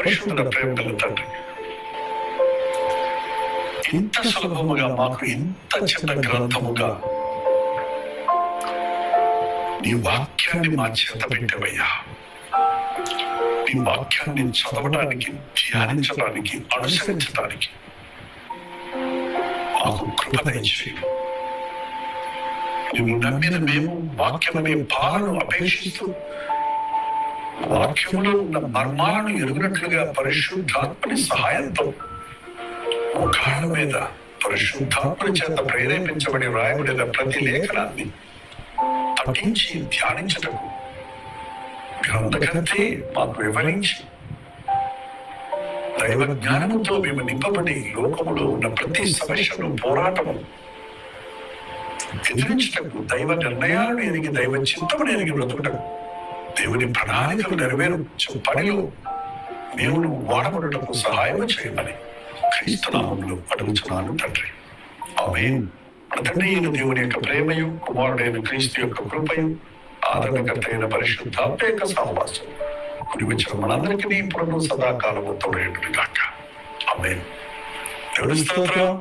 పరిశుద్ధుల ప్రేమ గల తండ్రి, ఇంత సులభముగా మాకు ఇంత చిన్న గ్రంథముగా నీ వాక్యాన్ని మా చేత పెట్టవయ్యా. నీ వాక్యాన్ని చదవడానికి, ధ్యానించడానికి, అనుసరించడానికి మాకు కృప దయచేయి. నువ్వు నమ్మిన మేము వాక్యమనే పాలను అపేక్షిస్తూ వాక్యములో ఉన్న మర్మాలను ఎరుగునట్లుగా పరిశుద్ధాత్మని సహాయంతో ముఖాల మీద పరిశుద్ధాత్మని చేత ప్రేరేపించబడి వ్రాయబడిన ప్రతి లేఖనాన్ని పఠించి ధ్యానించటకు గ్రంథకర్తే మాకు వివరించి దైవ జ్ఞానంతో మేము నింపబడి లోకములో ఉన్న ప్రతి సమస్యను, పోరాటము ఎదిరించటకు, దైవ నిర్ణయాలను ఎరిగి, దైవ చింతమును ఎరిగి బ్రతుకుటకు, దేవుని ప్రణాళికలు నెరవేర్చు పనిలో మేము వాడబడటకు సహాయం చేయమని క్రీస్తు నామములో అడుగుచున్నాను తండ్రి. ఆమేన్. మన తండ్రి అయిన దేవుని యొక్క ప్రేమయు, కుమారుడైన క్రీస్తు యొక్క కృపయు, ఆదరణకర్త అయిన పరిశుద్ధాత్మ యొక్క సహవాసం కుడి వచ్చిన మనందరికీ ఇప్పుడు సదాకాలము తోడేయును గాక. ఆమేన్. దేవుని స్తోత్రం.